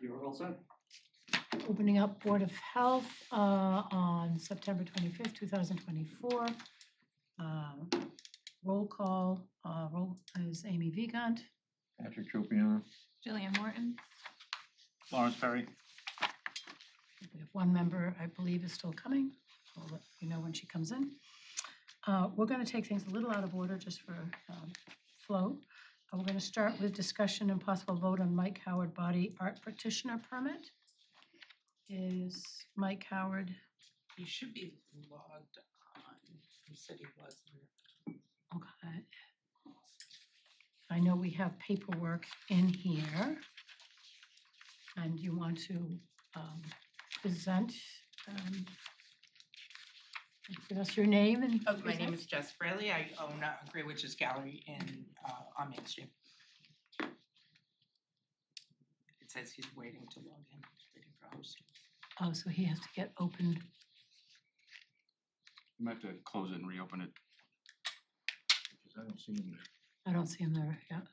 You're all set. Opening up Board of Health on September 25th, 2024. Roll call, roll is Amy Vigant. Patrick Tropiano. Jillian Morton. Lawrence Perry. We have one member, I believe, is still coming. We'll let you know when she comes in. We're going to take things a little out of order just for flow. We're going to start with discussion and possible vote on Mike Howard body art practitioner permit. Is Mike Howard? He should be logged on. He said he wasn't. Okay. I know we have paperwork in here. And you want to present, give us your name and. Oh, my name is Jess Fraley. I own Grey Witches Gallery in on Main Street. It says he's waiting to log in, waiting for a host. Oh, so he has to get opened. You might have to close it and reopen it. Because I don't see him there. I don't see him there yet.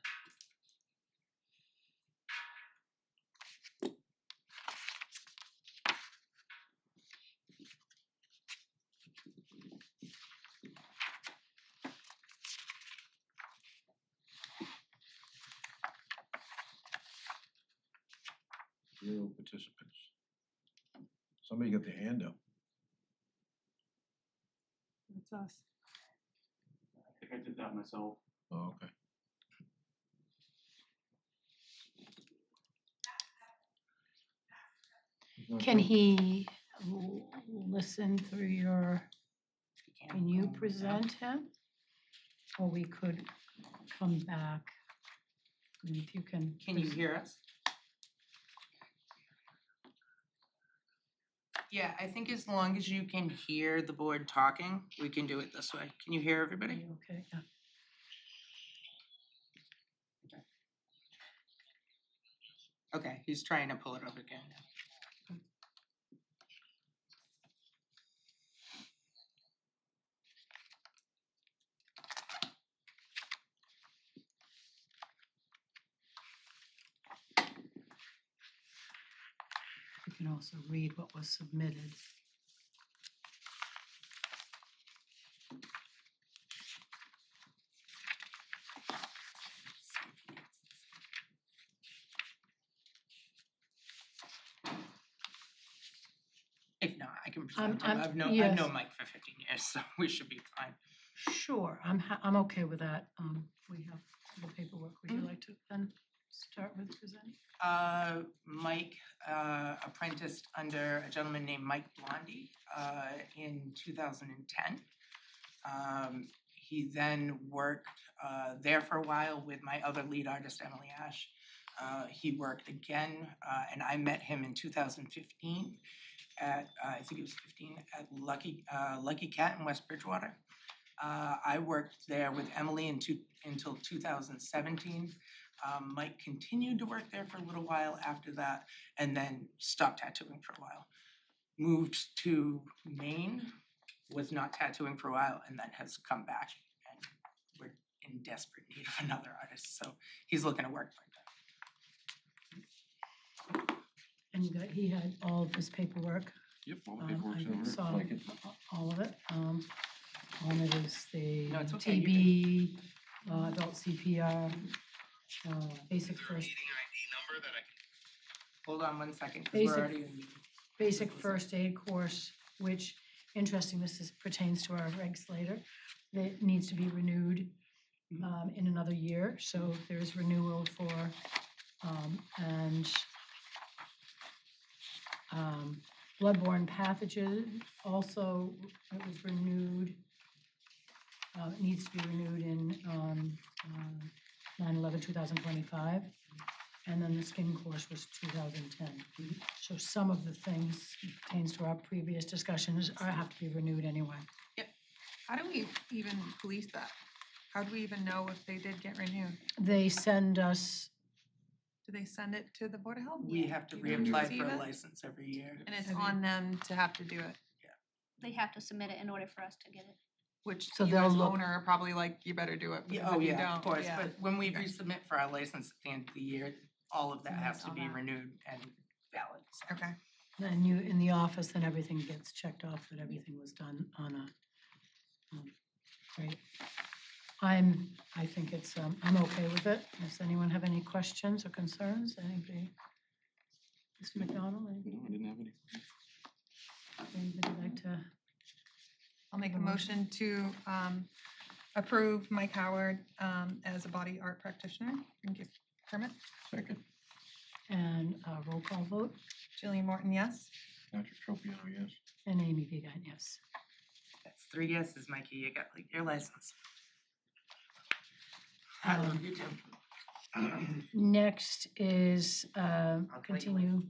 Zero participants. Somebody got their hand up. That's us. I think I did that myself. Oh, okay. Can he listen through your, can you go present him? Or we could come back. And if you can. Can you hear us? Yeah, I think as long as you can hear the board talking, we can do it this way. Can you hear everybody? Okay, yeah. Okay, he's trying to pull it up again. You can also read what was submitted. If not, I can present him. I'm- I've known yes. Mike for 15 years, so we should be fine. Sure, I'm okay with that. We have the paperwork. Would you like to then start with presenting? Mike apprenticed under a gentleman named Mike Blondie in 2010. He then worked there for a while with my other lead artist, Emily Ash. He worked again, and I met him in 2015 at, I think it was 15, at Lucky Cat in West Bridgewater. I worked there with Emily until 2017. Mike continued to work there for a little while after that, and then stopped tattooing for a while. Moved to Maine, was not tattooing for a while, and then has come back, and we're in desperate need of another artist, so he's looking to work like that. And you got, he had all of his paperwork. Yep, all the I paperwork's in order. saw Like it. all of it. On it is the No, it's okay, TB, adult CPR, basic first, Hold on one second, because we're Basic- already in. basic first aid course, which, interesting, pertains to our regs later. That needs to be renewed in another year, so there's renewal for, and bloodborne pathogen, also it was renewed, it needs to be renewed in 9/11/2025. And then the skin course was 2010. So some of the things pertains to our previous discussions have to be renewed anyway. How do we even police that? How do we even know if they did get renewed? They send us, Do they send it to the Board of Health? We have to Do you reapply receive for a it? license every year. And it's on them to have to do it, They have to submit it in order for us to get it. which So you they'll as look- owner are probably like, you better do it, because Yeah, oh if you yeah, of don't, course, yeah. but when we Okay. resubmit for our license at the end of the year, all of that And has that's to all be that. renewed and valid, so. Okay, And you, in the office, then everything gets checked off, that everything was done on a, great. I think it's, I'm okay with it. Does anyone have any questions or concerns? Anybody? Mr. McDonald, No, I didn't have any. anybody like to? I'll make a motion to approve Mike Howard as a body art practitioner. Thank you. Permit. Second, And roll call vote, Jillian Morton, yes. Patrick Tropiano, yes. and Amy Vigan, yes. That's 3 yeses, Mikey, you got like your license. I love you too. Next is let you continue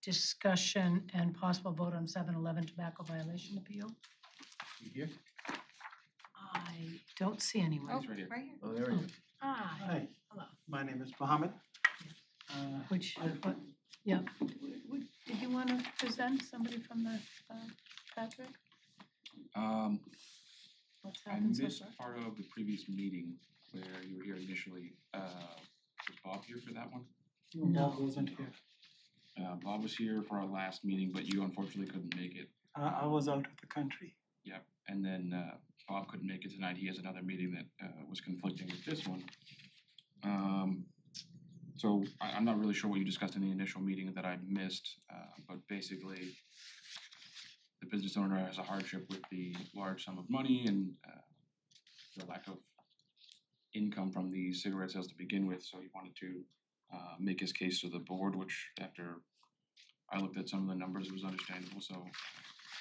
discussion and possible vote on 7-Eleven tobacco violation appeal. You here? I don't see anyone. Oh, right here. right here. Oh, there he is. Hi, Hi, hello. my name is Mohammed. Which, what, yeah, did you want to present somebody from the, Patrick? What's I happened so missed far? part of the previous meeting where you were here initially. Was Bob here for that one? Bob wasn't here. Bob was here for our last meeting, but you unfortunately couldn't make it. I was out of the country. Yep, and then Bob couldn't make it tonight. He has another meeting that was conflicting with this one. So I'm not really sure what you discussed in the initial meeting that I missed, but basically the business owner has a hardship with the large sum of money and the lack of income from the cigarette sales to begin with, so he wanted to make his case to the board, which after I looked at some of the numbers, it was understandable, so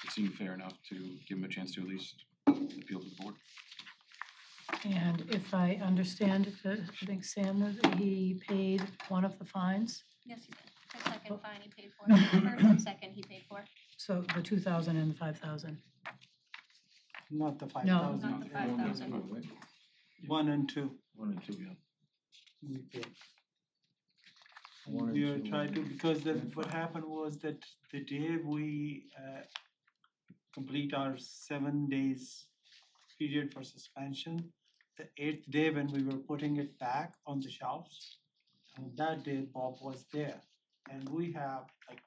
it seemed fair enough to give him a chance to at least appeal to the board. And if I understand it, I think Sam, he paid one of the fines, Yes, he did. The second fine he paid for. First and second he paid for. so the 2,000 and the 5,000. Not the No. 5,000. Not the 5,000. 1 and 2. 1 and 2, yeah. We paid. One and We were two, trying to, because and what five. happened was that the day we complete our 7 days period for suspension, the 8th day when we were putting it back on the shelves, and that day Bob was there. And we have, like,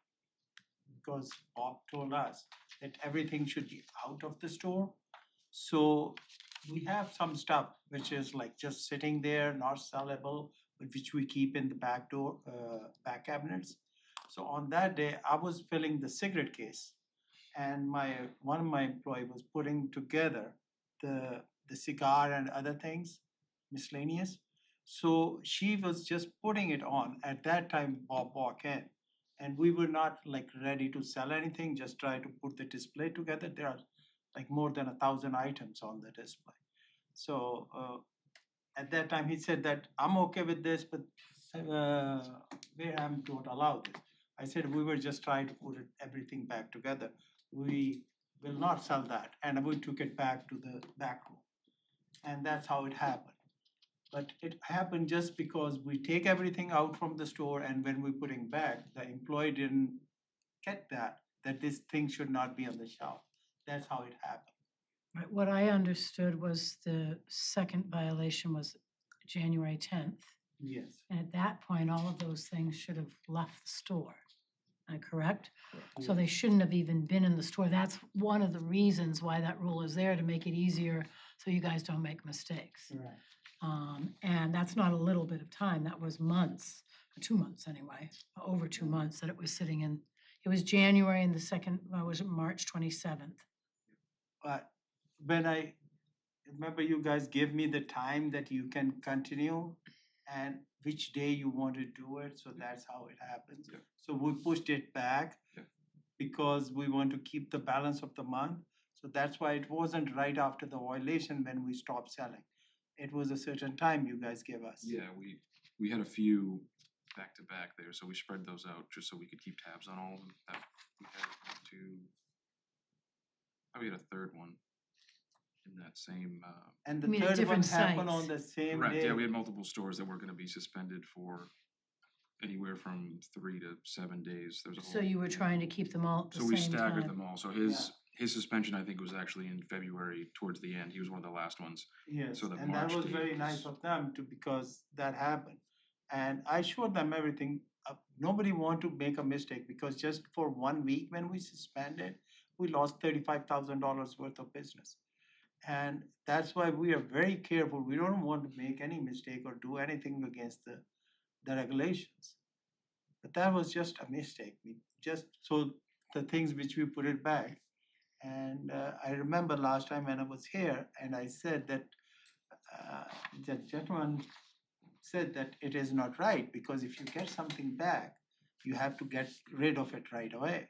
because Bob told us that everything should be out of the store. So we have some stuff which is like just sitting there, not sellable, but which we keep in the back door, back cabinets. So on that day, I was filling the cigarette case, and one of my employee was putting together the cigar and other things, miscellaneous. So she was just putting it on. At that time, Bob walked in, and we were not like ready to sell anything, just try to put the display together. There are like more than 1,000 items on the display. So at that time he said that I'm okay with this, but Wareham don't allow this. I said we were just trying to put everything back together. We will not sell that, and we took it back to the back room, and that's how it happened. But it happened just because we take everything out from the store, and when we're putting back, the employee didn't get that this thing should not be on the shelf. That's how it happened. Right, what I understood was the second violation was January 10th. Yes. And at that point, all of those things should have left the store. Am I correct? So they shouldn't have even been in the store. That's one of the reasons why that rule is there, to make it easier so you guys don't make mistakes. Right. And that's not a little bit of time. That was months, 2 months anyway, over 2 months that it was sitting in. It was January and the second, was it March 27th? But when I remember, you guys gave me the time that you can continue and which day you want to do it, so that's how it happens. Yeah. So we pushed it back Yeah. because we want to keep the balance of the month. So that's why it wasn't right after the violation when we stopped selling. It was a certain time you guys gave us. Yeah, we had a few back to back there, so we spread those out just so we could keep tabs on all of them. That we had we had a third one in that same. And the You mean at third one different happened sites? on the same Correct, day. yeah, we had multiple stores that were gonna be suspended for anywhere from 3 to 7 days. There was a So whole- you were trying to keep them all at the So same we time? staggered them all, so his suspension, I think, was actually in February towards the end. He was one of the last ones. Yes, So the and that March was date very was- nice of them to, because that happened. And I showed them everything. Nobody want to make a mistake because just for 1 week when we suspended, we lost $35,000 worth of business. And that's why we are very careful. We don't want to make any mistake or do anything against the regulations. But that was just a mistake. We just so the things which we put it back. And I remember last time when I was here, and I said that the gentleman said that it is not right because if you get something back, you have to get rid of it right away.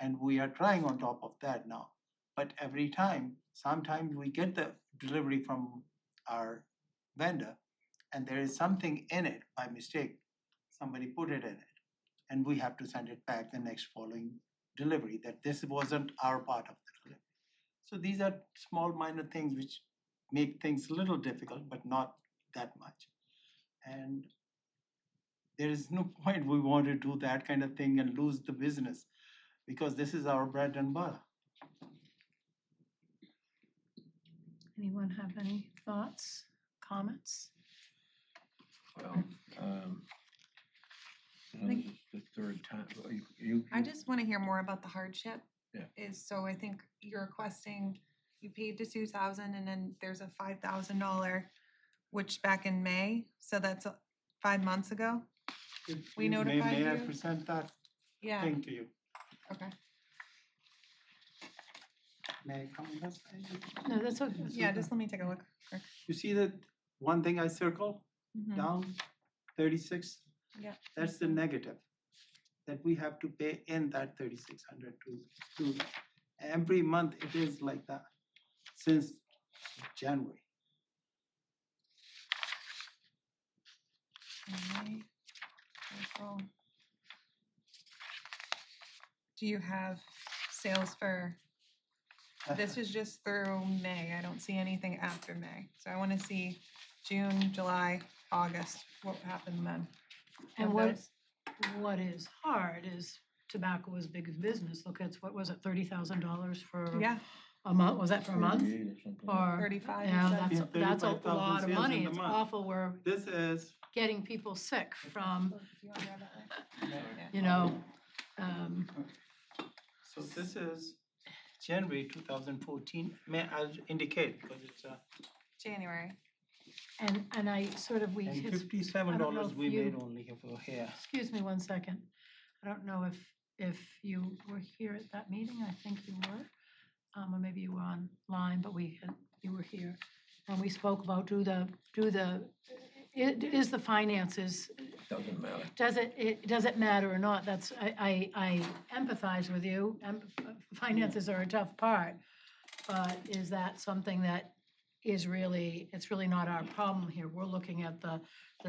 And we are trying on top of that now. But every time, sometimes we get the delivery from our vendor and there is something in it by mistake. Somebody put it in it and we have to send it back the next following delivery that this wasn't our part of the delivery. So these are small minor things which make things a little difficult, but not that much. And there is no point we want to do that kind of thing and lose the business because this is our bread and butter. Anyone have any thoughts, comments? Well, this is the third time, I just wanna hear more about the hardship. Yeah. So I think you're requesting, you paid the 2,000 and then there's a $5,000, which back in May, so that's 5 months ago? We notified May I you? present that Yeah, thing to you? okay. May I come on this side? No, that's okay. Yeah, just let me take a look. quick. You see that one thing I circle Mhm. down, 36? Yeah. That's the negative, that we have to pay in that 3,600 to every month it is like that since January. May, April. Do you have sales for, this is just through May, I don't see anything after May. So I wanna see June, July, August, what happened then? And Of what, those? what is hard is tobacco is big business. Look, it's, what was it, $30,000 for Yeah, a month? Was that for a month? 38 or something. Or, 35, you yeah, said. that's a 35,000 lot of sales money. in the It's month. awful. We're This is, getting people sick from, Do you wanna grab that way? you know, um, so this is January 2014, may I indicate because it's January. and I sort of, we. and his- $57 I don't know if we you- made only for here. Excuse me one second. I don't know if you were here at that meeting. I think you were. Or maybe you were online, but you were here. And we spoke about is the finances, Doesn't matter. does it matter or not? That's, I empathize with you. Finances are a tough part. But is that something that is really, it's really not our problem here. We're looking at the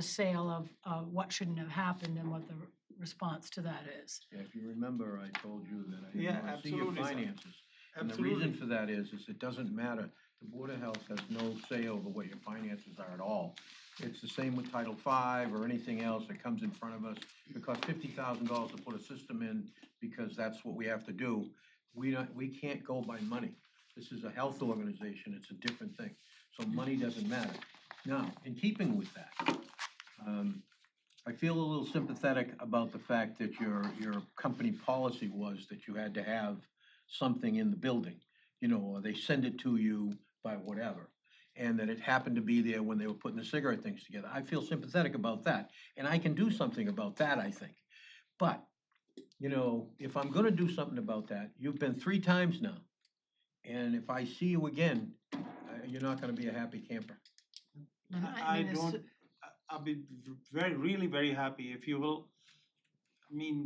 sale of what shouldn't have happened and what the response to that is. Yeah, if you remember, I told you that I Yeah, didn't wanna see your absolutely, sir. finances. And the Absolutely. reason for that is it doesn't matter. The Board of Health has no say over what your finances are at all. It's the same with Title V or anything else that comes in front of us. It costs $50,000 to put a system in because that's what we have to do. We can't go by money. This is a health organization, it's a different thing. So money doesn't matter. Now, in keeping with that, I feel a little sympathetic about the fact that your company policy was that you had to have something in the building, you know, or they send it to you by whatever, and that it happened to be there when they were putting the cigarette things together. I feel sympathetic about that, and I can do something about that, I think. But, you know, if I'm gonna do something about that, you've been 3 times now, and if I see you again, you're not gonna be a happy camper. And I mean, it's- don't, I'll be really very happy if you will,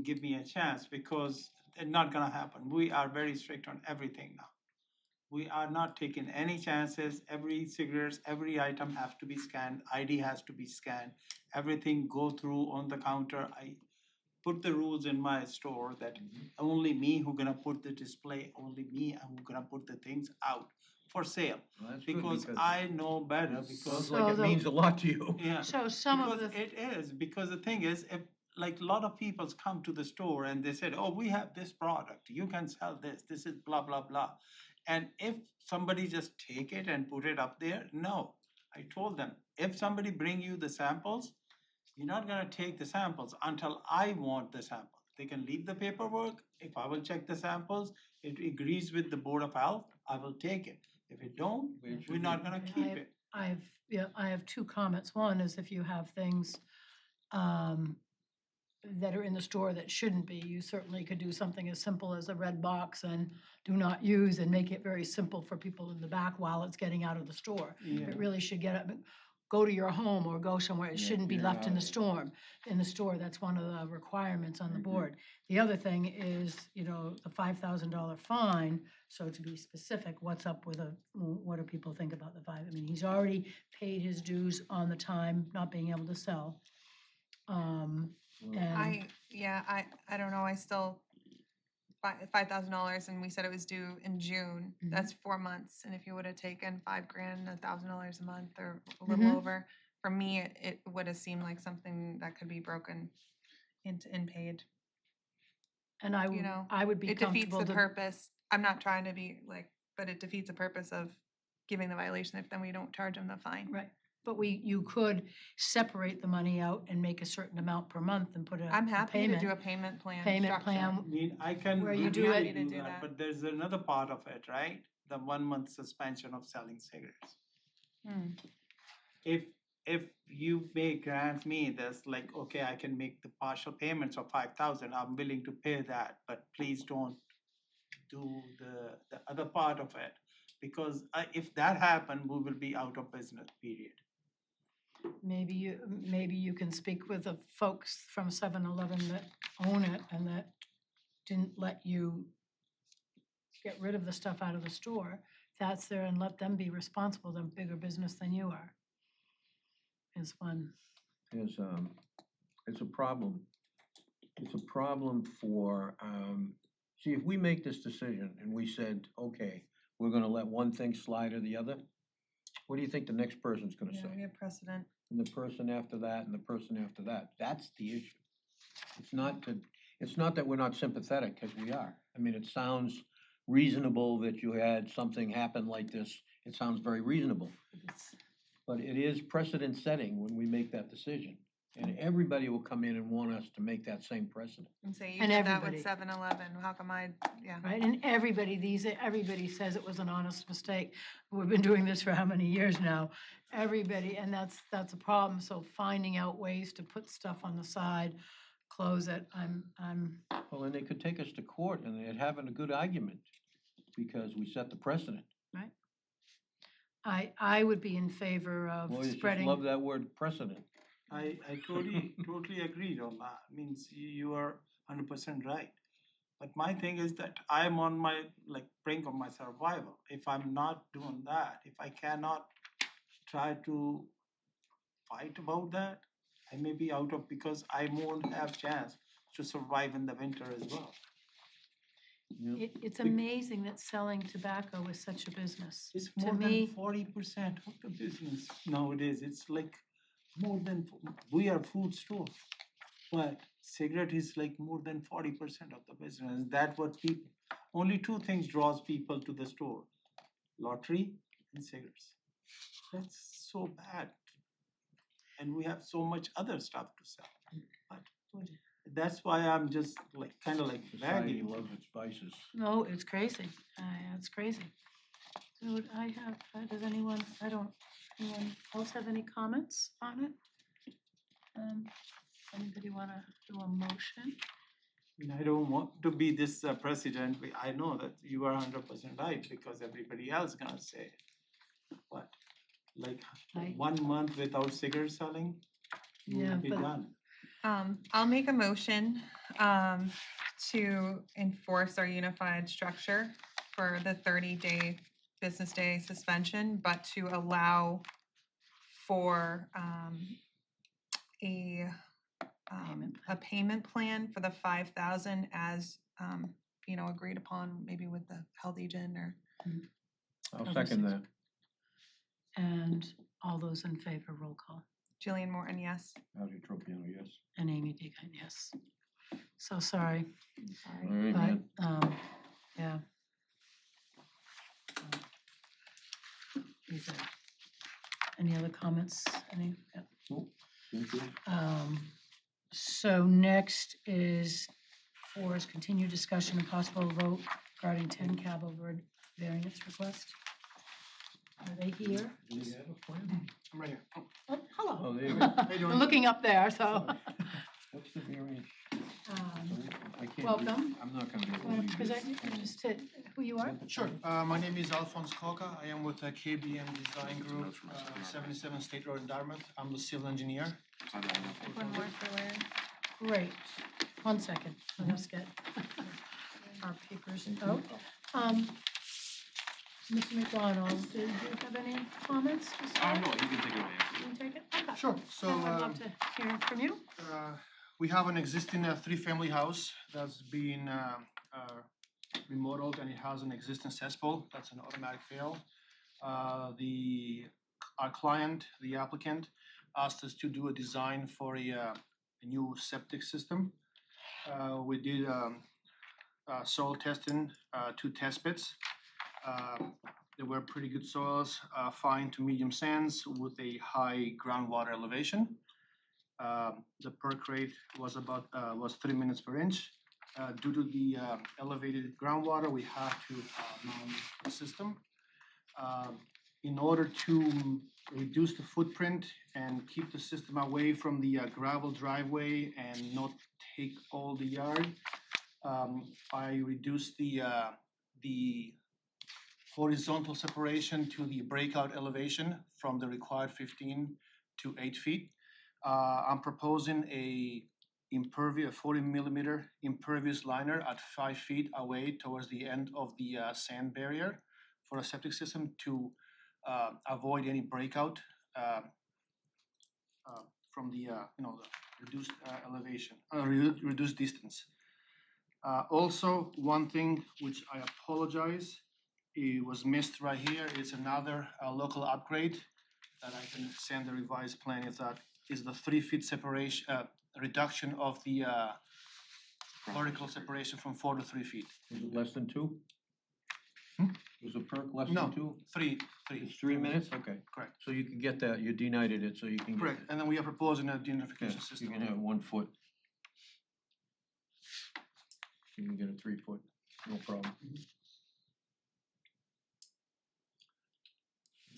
give me a chance because it's not gonna happen. We are very strict on everything now. We are not taking any chances. Every cigarettes, every item have to be scanned, ID has to be scanned, everything go through on the counter. I put the rules in my store that only me who gonna put the display, only me who gonna put the things out for sale. Well, that's good Because I know better, because, Sounds like So it the- means a lot to you. yeah. So some of Because the, it is, because the thing is, if, like, a lot of people come to the store and they said, oh, we have this product, you can sell this is blah, blah, blah. And if somebody just take it and put it up there, no. I told them, if somebody bring you the samples, you're not gonna take the samples until I want the sample. They can leave the paperwork. If I will check the samples, it agrees with the Board of Health, I will take it. If it don't, we're not gonna Okay, keep it. I have two comments. One is if you have things that are in the store that shouldn't be, you certainly could do something as simple as a red box and do not use and make it very simple for people in the back while it's getting out of the store. Yeah. It really should go to your home or go somewhere. It Yeah, shouldn't be clear left in the out. store. That's one of the requirements on the Mhm. board. The other thing is, the $5,000 fine. So to be specific, what do people think about the five? I mean, he's already paid his dues on the time not being able to sell. And I don't know, I still, $5,000 and we said it was due in June, Mhm. that's 4 months, and if you would have taken $5,000, $1,000 a month or a little Mhm. over, for me, it would have seemed like something that could be broken into and paid. And You know, I would be It defeats comfortable the to, purpose, I'm not trying to be like, but it defeats the purpose of giving the violation if then we don't charge them the fine. right, but you could separate the money out and make a certain amount per month and put I'm a happy to do a payment. payment plan Payment structure. plan. I mean, I can Where you do really it- To do do that, that. but there's another part of it, right? The 1 month suspension of selling cigarettes. Hmm. If you may grant me this, like, okay, I can make the partial payments of 5,000, I'm willing to pay that, but please don't do the other part of it. Because if that happen, we will be out of business, period. Maybe you can speak with the folks from 7-Eleven that own it and that didn't let you get rid of the stuff out of the store. That's there and let them be responsible, they're a bigger business than you are. Is one. It's a problem. It's a problem for, see, if we make this decision and we said, okay, we're gonna let one thing slide or the other, what do you think the next person's gonna Yeah, we say? have precedent. And the person after that, and the person after that, that's the issue. It's not that we're not sympathetic, cause we are. I mean, it sounds reasonable that you had something happen like this, it sounds very reasonable. But it is precedent setting when we make that decision. And everybody will come in and want us to make that same precedent. And say, you And did that with everybody. 7-Eleven, how come yeah. Right, and everybody says it was an honest mistake. We've been doing this for how many years now? Everybody, and that's a problem, so finding out ways to put stuff on the side, close it, I'm, Well, and they could take us to court and they'd have a good argument because we set the precedent. I would be in favor of Lawyers just spreading. love that word precedent. I totally agreed on that. Means you are 100% right. But my thing is that I'm on my brink of my survival. If I'm not doing that, if I cannot try to fight about that, I may be out of, because I won't have chance to survive in the winter as well. It's amazing that selling tobacco is such a business. It's To more me- than 40% of the business nowadays. It's like more than, we are food store, but cigarette is like more than 40% of the business. That's what people, only two things draws people to the store: lottery and cigarettes. That's so bad. And we have so much other stuff to sell. But that's why I'm just kind of Society begging. loves its spices. No, it's crazy, it's crazy. So does anyone else have any comments on it? Anybody wanna do a motion? I don't want to be this president. I know that you are 100% right because everybody else gonna say it. But I- 1 month without cigarette selling, we Yeah, will be but- done. I'll make a motion, to enforce our unified structure for the 30-day business day suspension, but to allow for, a payment plan for the 5,000 as, agreed upon maybe with the health agent or. I'll Other second six. that. And all those in favor, roll call. Jillian Morton, yes. Audrey Tropiano, yes. And Amy Deacon, yes. So sorry, Sorry. All right, but, man. yeah. Is there any other comments? Any? Yeah. Nope. Thank you. So next is continued discussion and possible vote regarding 10 Cabo Verde variance request. Are they here? Do we have a plan? I'm right here. Oh, hello. Oh, there you go. How you I'm doing? looking up there, so. What's the variance? Um, I can't read. Welcome. I'm not gonna be able to Want read to this. present just who you are? Sure, my name is Alphonse Coca, I am with KBM Design Group, Notes from us. 77 State Road in Dartmouth, I'm the civil engineer. Sign that one. One more for Larry. Great. 1 second. Let us get our papers out. Mr. McDonald, do you have any comments to say? No, you can take it away. You can take it? Okay. Sure, so, Then I'd love to hear from you. we have an existing three-family house that's been remodeled and it has an existing cesspool, that's an automatic fail. Our client, the applicant, asked us to do a design for a new septic system. We did soil testing, 2 test pits. They were pretty good soils, fine to medium sands with a high groundwater elevation. The perk rate was about 3 minutes per inch. Due to the elevated groundwater, we had to mount the system. In order to reduce the footprint and keep the system away from the gravel driveway and not take all the yard, I reduced the horizontal separation to the breakout elevation from the required 15 to 8 feet. I'm proposing a 40 millimeter impervious liner at 5 feet away towards the end of the sand barrier for a septic system to avoid any breakout from the the reduced elevation, reduced distance. Also, one thing which I apologize, it was missed right here. It's another local upgrade that I can send the revised plan. If that is the 3 feet separation, reduction of the vertical separation from 4 to 3 feet. Is it less than 2? Was the perk less No. than 2? Three. It's 3 minutes? Okay. Correct. So you can get that, you denied it, so you can get Correct. it. And then we are proposing a Yeah, denitrification you system. can have 1 foot. You can get a 3 foot, no problem.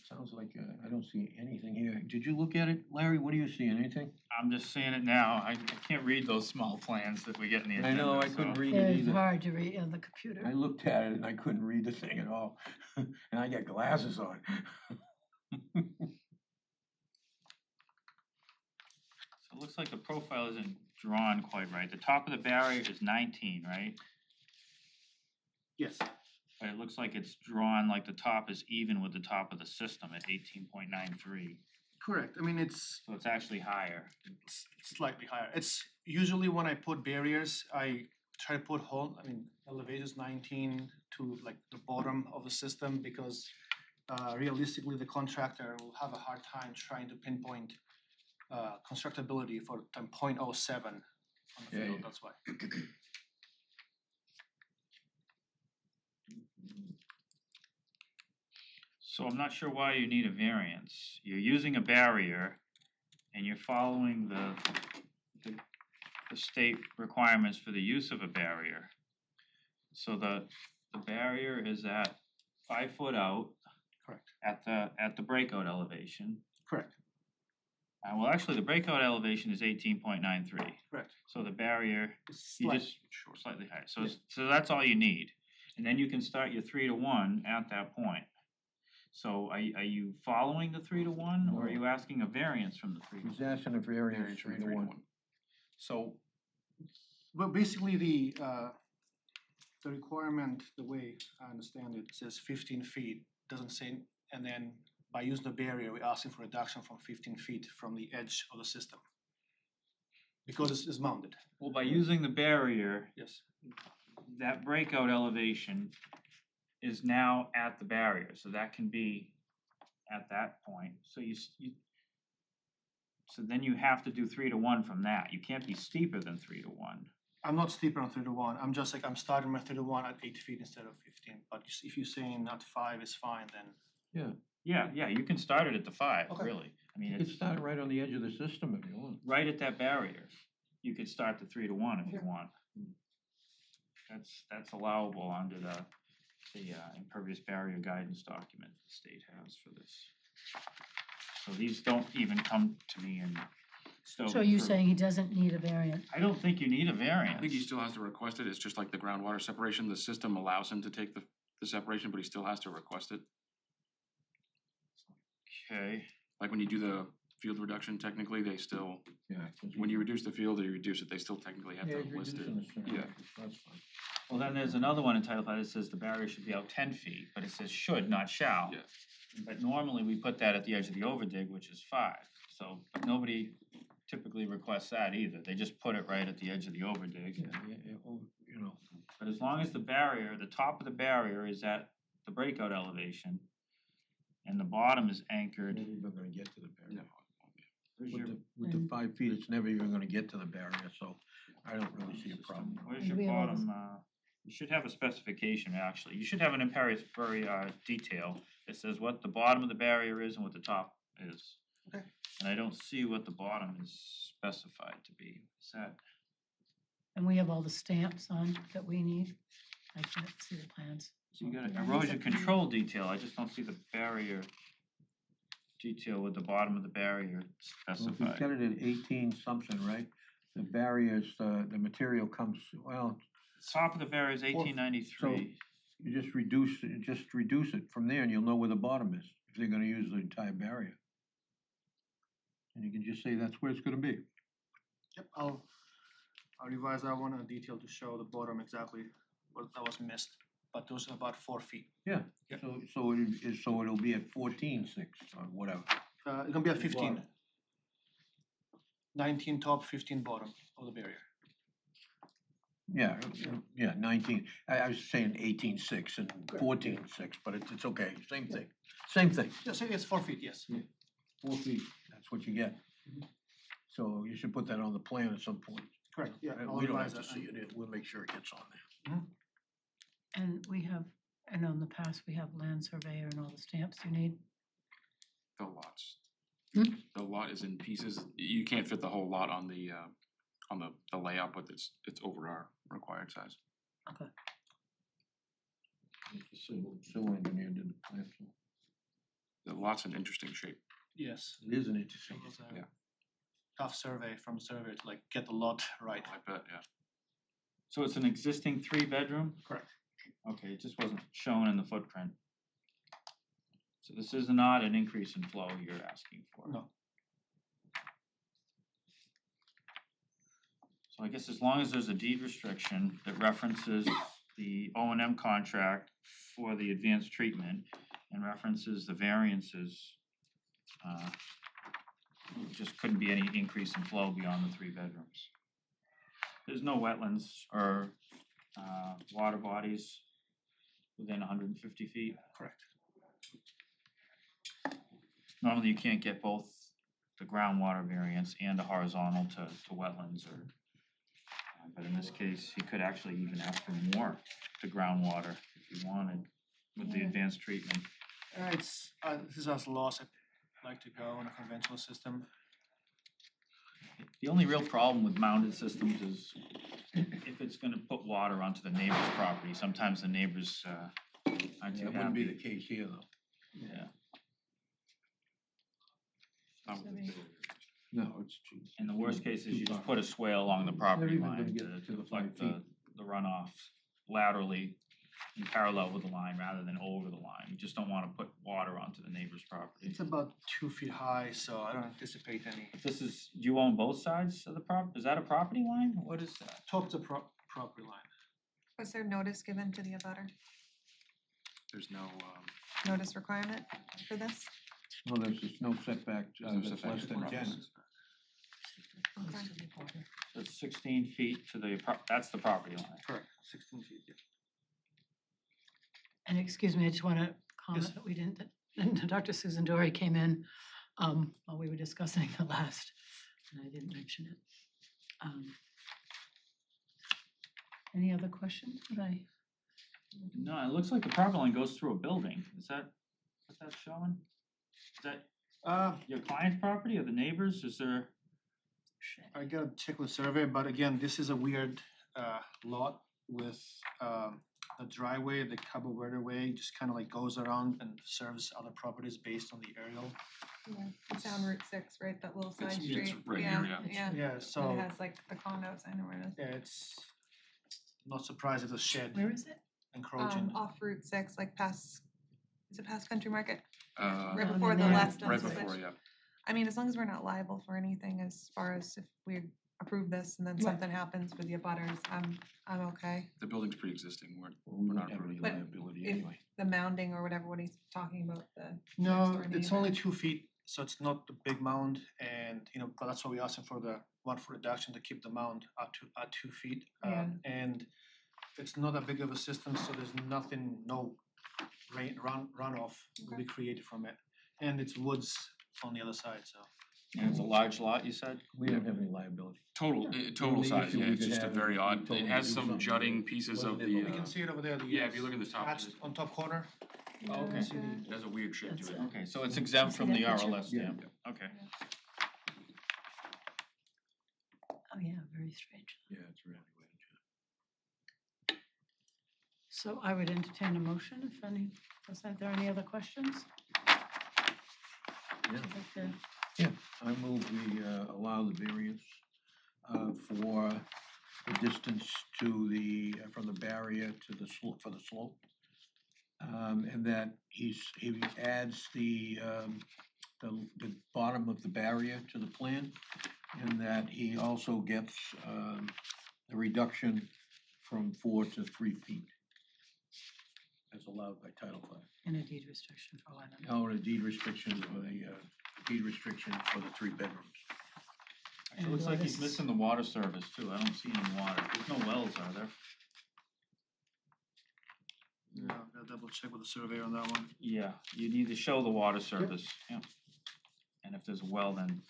Sounds like, I don't see anything here. Did you look at it, Larry? What are you seeing? Anything? I'm just seeing it now. I can't read those small plans that we get in the agenda. I know, I so- couldn't read it It's either. hard to read on the computer. I looked at it and I couldn't read the thing at all. And I got glasses on. So it looks like the profile isn't drawn quite right. The top of the barrier is 19, right? Yes. But it looks like it's drawn like the top is even with the top of the system at 18.93. Correct. I mean, it's So it's actually higher. slightly higher. It's usually when I put barriers, I try to put elevators 19 to like the bottom of the system because realistically the contractor will have a hard time trying to pinpoint constructability for 0.07 on the Yeah, field, yeah. that's why. So I'm not sure why you need a variance. You're using a barrier and you're following the state requirements for the use of a barrier. So the barrier is at 5 foot out Correct. at the breakout elevation. Correct. Well, actually, the breakout elevation is 18.93. Correct. So the barrier, It's you slight. just slightly higher. So that's all you need. And then you can start your 3 to 1 at that point. So are you following the 3 to 1 or are you asking a variance from the 3 to 1? He's asking a variance Variance for from the 3 to one. 1. So, well, basically the requirement, the way I understand it, says 15 feet, doesn't say, and then by using the barrier, we're asking for reduction from 15 feet from the edge of the system. Because it's mounted, Well, by using the barrier, yes. that breakout elevation is now at the barrier, so that can be at that point. So so then you have to do 3 to 1 from that. You can't be steeper than 3 to 1. I'm not steeper on 3 to 1, I'm just like, I'm starting my 3 to 1 at 8 feet instead of 15, but if you're saying at 5 is fine, then. Yeah, Yeah, you can start it at the 5, Okay. really. I mean, You could it's start right on the edge of the system if you want. right at that barrier. You could start the 3-to-1 if you want. That's allowable under the impervious barrier guidance document the state has for this. So these don't even come to me in stone. So you're saying he doesn't need a variant? I don't think you need a I variance. think he still has to request it, it's just like the groundwater separation, the system allows him to take the separation, but he still has to request it. Okay, Like when you do the field reduction, technically, they still, Yeah. 'cause when you reduce the field or you reduce it, they still technically have Yeah, to he's list it. reducing the center. Yeah. That's fine. well then there's another one in Title V that says the barrier should be out 10 feet, but it says should, not shall. Yeah. But normally we put that at the edge of the overdig, which is 5, so, but nobody typically requests that either, they just put it right at the edge of the overdig. Yeah, oh, you know, But as long as the barrier, the top of the barrier is at the breakout elevation, and the bottom is anchored, never even gonna get to the barrier. No. where's With your, the 5 feet, it's never even gonna get to the barrier, so I don't really see a problem. where's And your we have all this- bottom, you should have a specification, actually, you should have an impervious detail that says what the bottom of the barrier is and what the top is. Okay. And I don't see what the bottom is specified to be, is that, And we have all the stamps on that we need? I can't see the plans. so you got an Yeah, erosion it's a- control detail, I just don't see the barrier detail with the bottom of the barrier Well, if you specified. got it at 18 something, right? The barriers, the material comes, well, Top of the barrier is 1893. you just reduce it from there and you'll know where the bottom is, if they're gonna use the entire barrier. And you can just say that's where it's gonna be. Yep, I'll revise that one, a detail to show the bottom exactly what that was missed, but those are about 4 feet. Yeah, Yep. so it'll be at 14.6 or whatever. It's gonna be at 15. Bottom. 19 top, 15 bottom of the barrier. Yeah, 19, I was saying 18.6 and 14.6, but it's okay, same thing. Yeah, so it's 4 feet, yes. 4 feet, that's what you get. So you should put that on the plan at some point. Correct, yeah. I'll We don't revise have to that. see it, we'll make sure it gets on there. And we have, I know in the past, we have land surveyor and all the stamps you need. The lots. Hmm? The lot is in pieces, you can't fit the whole lot on the layout, but it's over our required size. Okay. The civil engineer did the plan, so The lot's in interesting shape. Yes. it is an interesting. It was a Yeah. tough survey from surveyor to like get the lot right. I bet, yeah. So it's an existing 3-bedroom? Correct. Okay, it just wasn't shown in the footprint. So this is not an increase in flow you're asking for? No. So I guess as long as there's a deed restriction that references the O&M contract for the advanced treatment and references the variances, just couldn't be any increase in flow beyond the 3 bedrooms. There's no wetlands or water bodies within 150 feet. Correct. Normally you can't get both the groundwater variance and a horizontal to wetlands or, but in this case, he could actually even ask for more to groundwater if he wanted with the Yeah. advanced treatment. It's, this is as low as I'd like to go in a conventional system. The only real problem with mounted systems is if it's gonna put water onto the neighbor's property, sometimes the neighbors aren't too That wouldn't be the happy. case here, though. Yeah, Not with the- No, it's true. and the worst case is you just put a swale along the They're property even gonna line get to to the deflect 5 feet. the runoff laterally in parallel with the line rather than over the line. You just don't wanna put water onto the neighbor's property. It's about 2 feet high, so I don't anticipate any. This is, do you own both sides of the is that a property line? What is that? Top to property line. Was there notice given to the abutter? There's no, Notice requirement for this? No, there's just no setback, there's no that's setback less to the than property. 10. So it's 16 feet to the, that's the property line. Correct, 16 feet, yeah. And excuse me, I just wanna comment Yes. that we didn't, that Dr. Susan Dory came in while we were discussing the last, and I didn't mention it. Any other questions that I? No, it looks like the property line goes through a building. Is that, what's that showing? Is that, Your client's property or the neighbors, is there? I gotta check with survey, but again, this is a weird lot with a driveway, the Cabo Verde way just kind of like goes around and serves other properties based on the aerial. Yeah, it's down Route 6, right, that little side It's- street. it's right here, yeah. Yeah, Yeah, and so it has like the condos, I know where it is. yeah, it's not surprised it's a shed Where is it? encroaching. Off Route 6, like past, is it past Country Market? Uh, Right No, before no, the no. left right switch. before, yeah. I mean, as long as we're not liable for anything as far as if we approve this and then Right. something happens with the abutters, I'm okay. The building's pre-existing, we're We not don't have any approving. But liability if- anyway. The mounding or whatever, what he's talking about, the No, next door it's only neighbor. 2 feet, so it's not a big mound, and but that's why we asked him for the 1 foot reduction to keep the mound at 2 feet. Yeah. And it's not that big of a system, so there's nothing, no runoff will be created from it. And it's woods on the other side, so. And it's a large lot, you said? We don't have any liability. Total, total only size, issue yeah, we it's could just a have very is we odd, told it them has to do some something. jutting pieces of Wasn't in the, the You law. can see it over there, the yeah, if you look at the top, hatched it on top corner. Oh, okay. See the- has a weird shape That's to it. it. Okay, so it's exempt See from that the picture? RLS Yeah. stamp, okay. Oh, yeah, very strange. Yeah, it's really weird. So I would entertain a motion if any, is there any other questions? Yeah. Okay. I move we allow the variance for the distance to the, from the barrier to the slope, for the slope. And that he adds the bottom of the barrier to the plan, and that he also gets a reduction from 4 to 3 feet as allowed by Title V. And a deed restriction for one. Oh, and a deed restriction for the deed restriction for the 3 bedrooms. Actually, looks like he's missing the water service too, I don't see any water, there's no wells, are there? Yeah, I'll double check with the surveyor on that one. Yeah, you need to show the water service, yeah. And if there's a well, then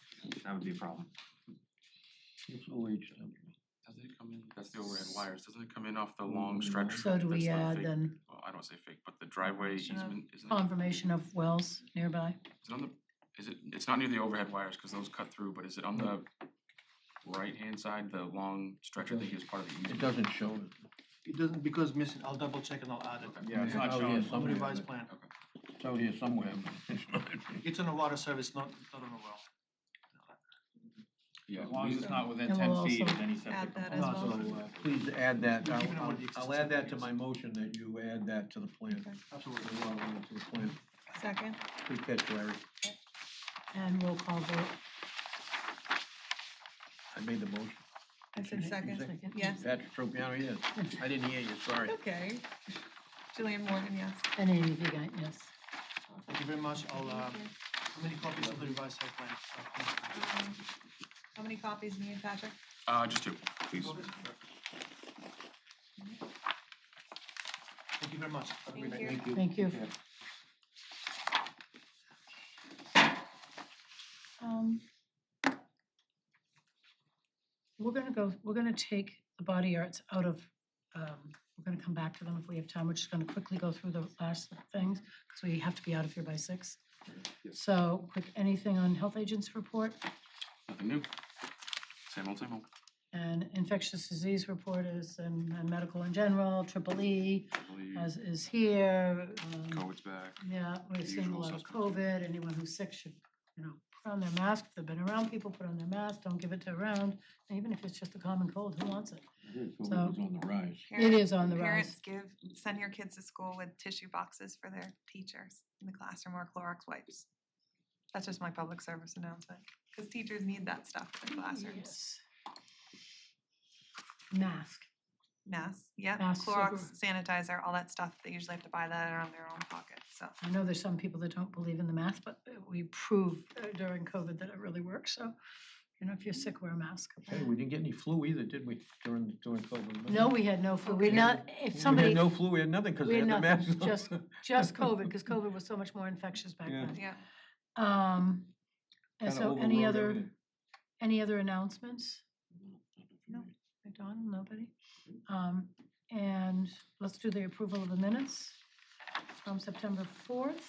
that would be a problem. It's OH. Doesn't it come in, that's the overhead wires, doesn't it come in off the long stretch? So do we that's not add fake? then Well, I don't wanna say fake, but the driveway Confirmation of- easement, isn't it? confirmation of wells nearby? Is it on the, it's not near the overhead wires, cause those cut through, but is it on the right-hand side, the long stretch, I think is part of the It easement? doesn't show it. It doesn't, because missing, I'll double check and I'll add it. Yeah, it's not Oh, showing. yeah, On the somewhere, revised but plan. It's out here somewhere. It's not. It's on a water service, not on a well. Yeah, As long as it's not within And 10 we'll feet of also any add septic. that component. as well. So, please add that, We'll keep it on the I'll add that to existing my motion, that you add that to the plan. Okay. Absolutely. The water line to the plan. Second, Good catch, Larry. And roll call vote. I made the motion. I said You second, second? yes, Patrick Tropiano, yes. I didn't hear you, sorry. okay. Jillian Morgan, yes. And Amy Vigan, yes. Thank you very much, I'll, Thank you. how many copies of the revised site plan? How many copies do you need, Patrick? just 2, please. Thank you very much. Have a great Thank day. you. Thank you. We're gonna take the body arts out of, we're gonna come back to them if we have time. We're just gonna quickly go through the last things, because we have to be out of here by 6. So, quick, anything on health agents report? Nothing new. Same old, same old. And infectious disease report is, and medical in general, triple E I believe is here. COVID's back. Yeah, we've seen a Usual lot of suspects. COVID, anyone who's sick should, put on their mask, if they've been around people, put on their mask, don't give it to around, and even if it's just a common cold, who wants it? It's on the rise. It is on the Parents rise. send your kids to school with tissue boxes for their teachers in the classroom or Clorox wipes. That's just my public service announcement, because teachers need that stuff in the classrooms. Yes. Mask, Masks, yeah, Masks, Clorox, super. sanitizer, all that stuff, they usually have to buy that out of their own pocket, so. I know there's some people that don't believe in the mask, but we proved during COVID that it really works, so, if you're sick, wear a mask. Hey, we didn't get any flu either, did we, during COVID? No, we had no flu, we Okay. not, if We had somebody, no flu, we had nothing, cause we they had had the nothing, masks on. just COVID, because COVID was so much more infectious back Yeah. then. Yeah, And Kinda so overrode any other announcements? No. Don, nobody? And let's do the approval of the minutes from September 4th.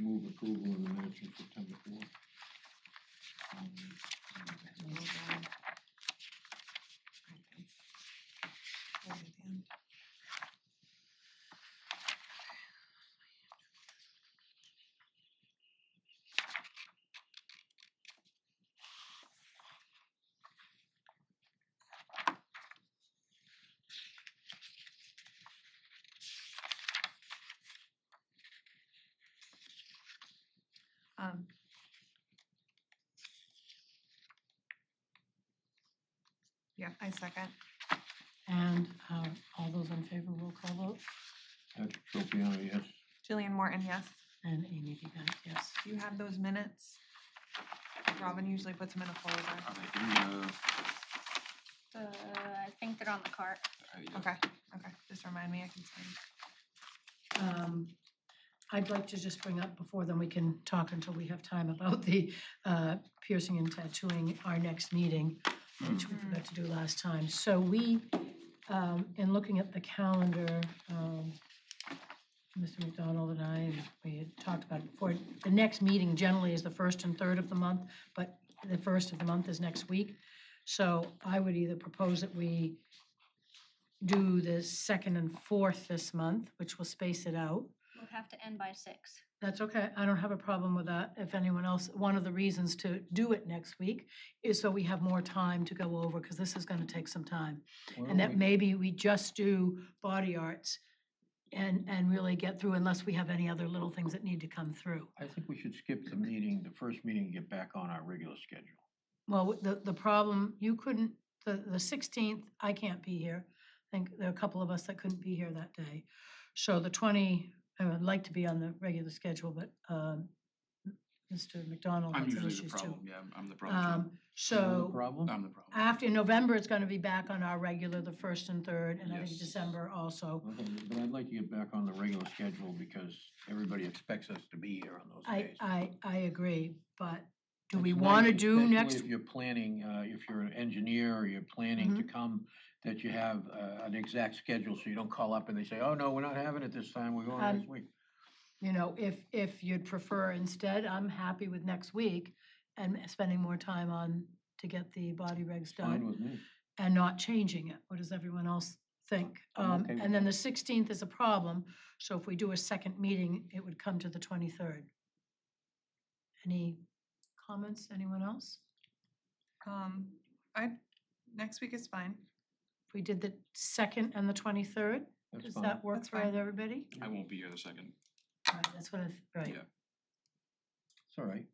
Move approval of the minutes from September 4th. Um, yeah, I second. And all those in favor, roll call vote, Patrick Tropiano, yes. Jillian Morton, yes. and Amy Bennett, yes. Do you have those minutes? Robin usually puts them in a folder. Are they in I think they're on the cart. yeah. Okay, just remind me, I can sign. I'd like to just bring up before then we can talk until we have time about the piercing and tattooing, our next meeting, which we forgot to do last time. So we, in looking at the calendar, Mr. McDonald and I, and we had talked about it before, the next meeting generally is the first and third of the month, but the first of the month is next week. So I would either propose that we do the second and fourth this month, which will space it out. We'll have to end by 6. That's okay, I don't have a problem with that. If anyone else, one of the reasons to do it next week is so we have more time to go over, because this is gonna take some time. And that maybe we just do body arts and really get through, unless we have any other little things that need to come through. I think we should skip the meeting, the first meeting, and get back on our regular schedule. Well, the problem, you couldn't, the 16th, I can't be here. I think there are a couple of us that couldn't be here that day. So the 20, I would like to be on the regular schedule, but Mr. McDonald I'm had some usually the issues too. problem, yeah, I'm the problem. No So problem? I'm the problem. after November, it's gonna be back on our regular, the first and third, and I think Yes. December also. Okay, but I'd like to get back on the regular schedule because everybody expects us to be here on those days. I agree, but do we It's wanna nice, do especially next? If you're planning, if you're an engineer or you're planning to come, that you have an exact schedule, so you don't call up and they say, oh, no, we're not having it this time, we're going next week. You know, if you'd prefer instead, I'm happy with next week and spending more time on, to get the body regs Fine done with me. and not changing it. What does everyone else think? I'm okay with And then that. the 16th is a problem, so if we do a second meeting, it would come to the 23rd. Any comments, anyone else? Next week is fine. If we did the 2nd and the 23rd, That's does fine. that work That's for fine. everybody? I won't be here the second. Right, that's what right. Yeah. It's all right.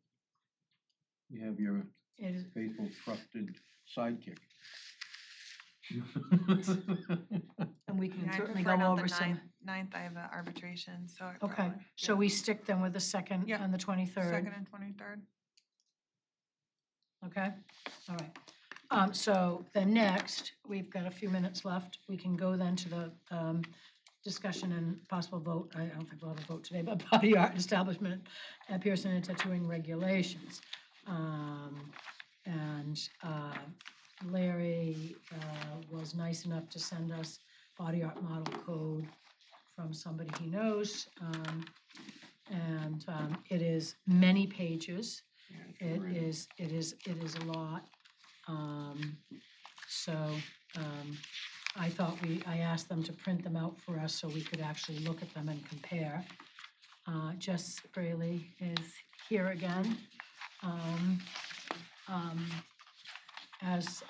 You have your It is, faithful, trusted sidekick. and we can Yeah, I certainly prefer go not over the some. 9th, I have an arbitration, so. I Okay, probably- so yeah. we stick them with the 2nd Yeah. and the 23rd. 2nd and 23rd. Okay, all right. So then next, we've got a few minutes left. We can go then to the discussion and possible vote. I don't think we'll have a vote today, but body art establishment, piercing and tattooing regulations. And Larry was nice enough to send us body art model code from somebody he knows. And it is many pages. It is a lot. I thought I asked them to print them out for us so we could actually look at them and compare. Jess Braley is here again. As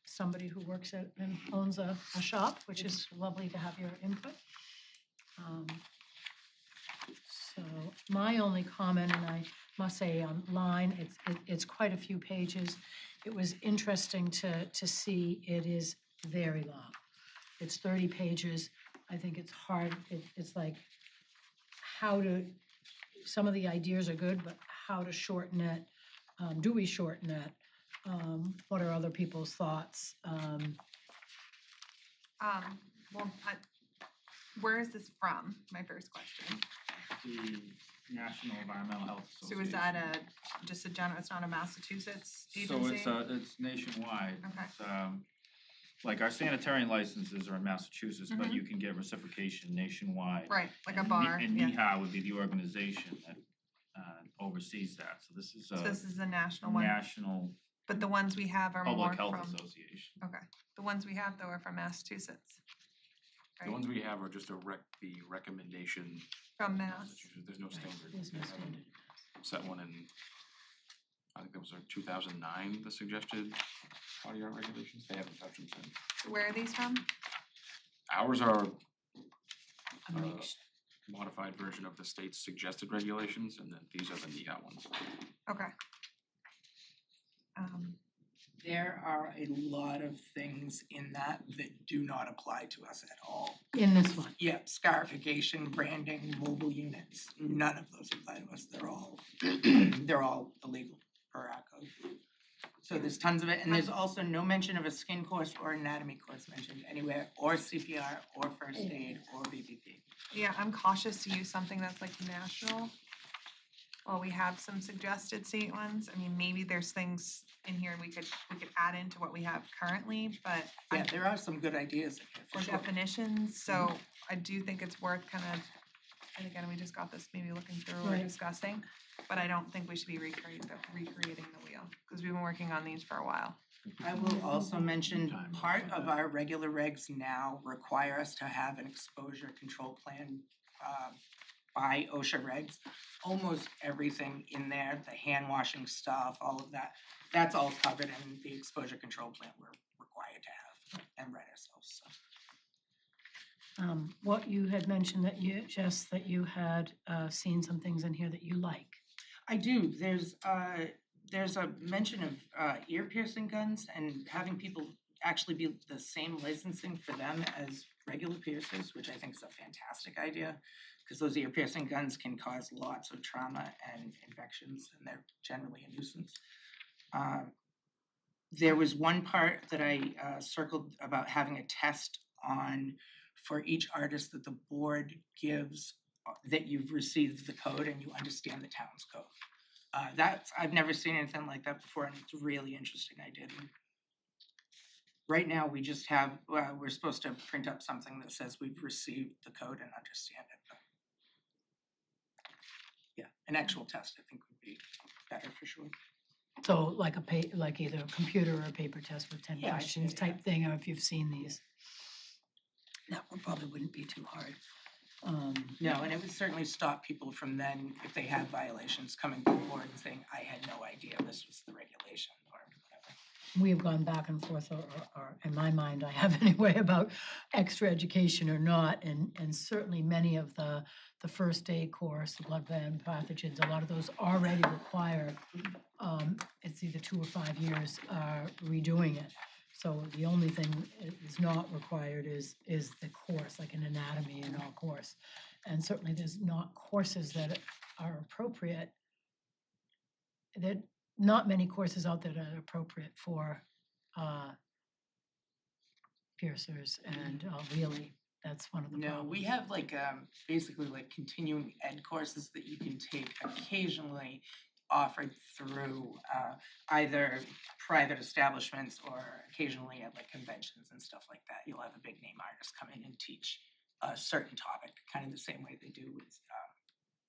somebody who works at and owns a shop, which is lovely to have your input. So my only comment, and I must say online, it's quite a few pages. It was interesting to see it is very long. It's 30 pages. I think it's hard, it's like how to, some of the ideas are good, but how to shorten it. Do we shorten it? What are other people's thoughts? Where is this from? My first question. The National Environmental Health So Association. is that it's not a Massachusetts So agency? it's nationwide. Okay. It's like our sanitary licenses are in Massachusetts, but Mhm. you can get reciprocation nationwide. Right, like a And bar, And yeah. NEHA would be the organization that oversees that, so this is So a this is the national one, national but the ones we have are more public health from, association. okay, the ones we have though are from Massachusetts. The Right, ones we have are just the recommendation. from Mass. Massachusetts. There's no standard. There's no standard. Set one in, I think that was like 2009, the suggested body art regulations. They haven't touched them since. Where are these from? Ours are A mix. modified version of the state's suggested regulations, and then these are the NEHA ones. Okay. There are a lot of things in that do not apply to us at all. In this one. Yep, scarification, branding, mobile units, none of those apply to us, they're all illegal per our code. So there's tons of it, and there's also no mention of a skin course or anatomy course mentioned anywhere, or CPR, or first aid, or BPP. Yeah, I'm cautious to use something that's like national. While we have some suggested state ones, I mean, maybe there's things in here we could add into what we have currently, but Yeah, there are some good ideas in here, for for sure. definitions, so I do think it's worth kind of, and again, we just got this maybe looking through or Right. discussing, but I don't think we should be recreating the wheel, because we've been working on these for a while. I will also mention, part of our regular regs now require us to have an exposure control plan by OSHA regs. Almost everything in there, the hand washing stuff, all of that, that's all covered in the exposure control plan we're required to have and write ourselves, so. What you had mentioned that you, Jess, that you had seen some things in here that you like. I do, there's a mention of ear piercing guns and having people actually be the same licensing for them as regular piercers, which I think is a fantastic idea, because those ear piercing guns can cause lots of trauma and infections, and they're generally a nuisance. There was one part that I circled about having a test on for each artist that the board gives, that you've received the code and you understand the town's code. I've never seen anything like that before, and it's a really interesting idea. Right now, we just have, we're supposed to print up something that says we've received the code and understand it, but yeah, an actual test I think would be better for sure. So like like either a computer or a paper test with 10 Yeah, questions yeah. type thing, or if you've seen these. That one probably wouldn't be too hard. No, and it would certainly stop people from then, if they have violations, coming to the board and saying, I had no idea this was the regulation or whatever. We've gone back and forth, or in my mind, I have anyway, about extra education or not, and certainly many of the first aid course, the blood-borne pathogens, a lot of those already require, it's either 2 or 5 years redoing it. So the only thing is not required is the course, like an anatomy and all course. And certainly there's not courses that are appropriate. There are not many courses out there that are appropriate for piercers, and really, that's one of the No, problems. we have like basically like continuing ed courses that you can take occasionally offered through either private establishments or occasionally at like conventions and stuff like that. You'll have a big name artist come in and teach a certain topic, kind of the same way they do with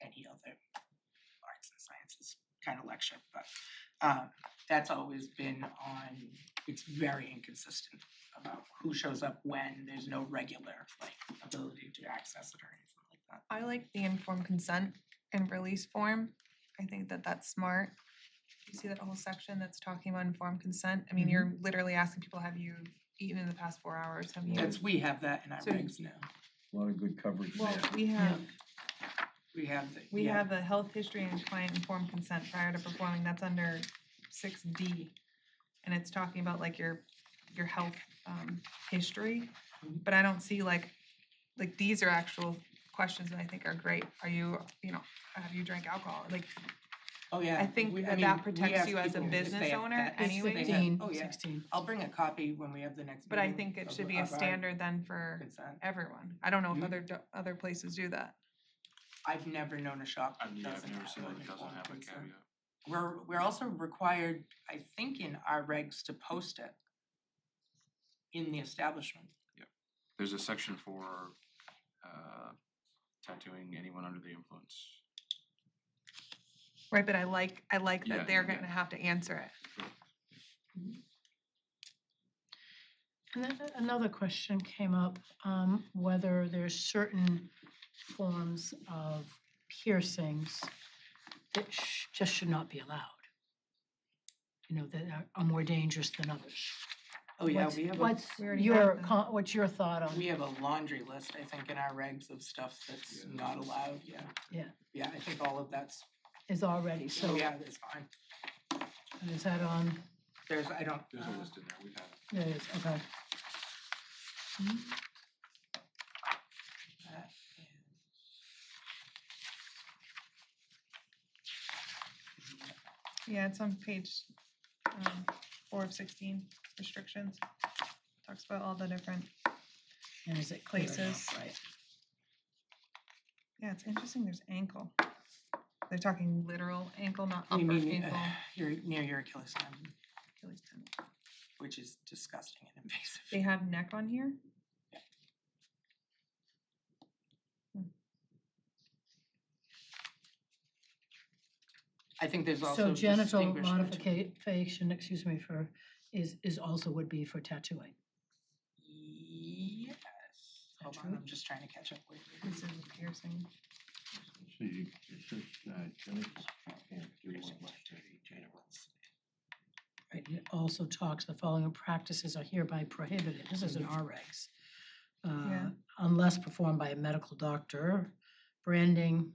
any other arts and sciences kind of lecture, but that's always been on, it's very inconsistent about who shows up when. There's no regular like ability to access it or anything like that. I like the informed consent and release form. I think that that's smart. You see that whole section that's talking about informed consent? I mean, you're literally asking people, have you eaten in the past 4 hours? Have you? We have that in our So- regs now. A lot of good coverage Well, there. we have, We have the, we yeah. have a health history and client informed consent prior to performing, that's under 6D. And it's talking about like your health history, but I don't see like these are actual questions that I think are great. Are you, have you drank alcohol? Like, Oh, yeah. I think We- that mean, that we protects ask you as a people if business they have owner pets, It's if they have- 16, oh, yeah. 16. I'll bring a copy when we have the next but I meeting think it of- should be a of our standard then for consent. everyone. I don't know if Mhm. other places do that. I've never known a shop that I've doesn't never have seen one an that doesn't informed have a consent. caveat. We're also required, I think in our regs, to post it. in the establishment. There's a section for tattooing anyone under the influence. Right, but I like Yeah, that they're yeah. gonna have to answer it. And then another question came up, whether there's certain forms of piercings that just should not be allowed. You know, that are more dangerous than others. Oh, yeah, What's- we have What's We already your, have them. what's your thought on? we have a laundry list, I think, in our regs of stuff that's Yeah. not allowed, yeah. Yeah. Yeah, I think all of that's, Is already, so oh, yeah, that's fine. is that on? There's, I don't, There's a list in there, we've had it. There it is, okay. that Yeah, it's on page 4 of 16, restrictions. Talks about all the different, And is it clear enough, Places. right? yeah, it's interesting, there's ankle. They're talking literal ankle, not You upper mean, ankle. you're near your Achilles tendon, Achilles tendon. which is disgusting and invasive. They have neck on here? I think there's also So genital distinguishment. modification, excuse me, is also would be for tattooing. Yes. Hold on, true? I'm just trying to catch up with This is piercing. See, it says, genitals can't do Piercing, what- tattooing, genitals. Right, and it also talks, the following practices are hereby prohibited, this is in our regs. Yeah. Unless performed by a medical doctor, branding,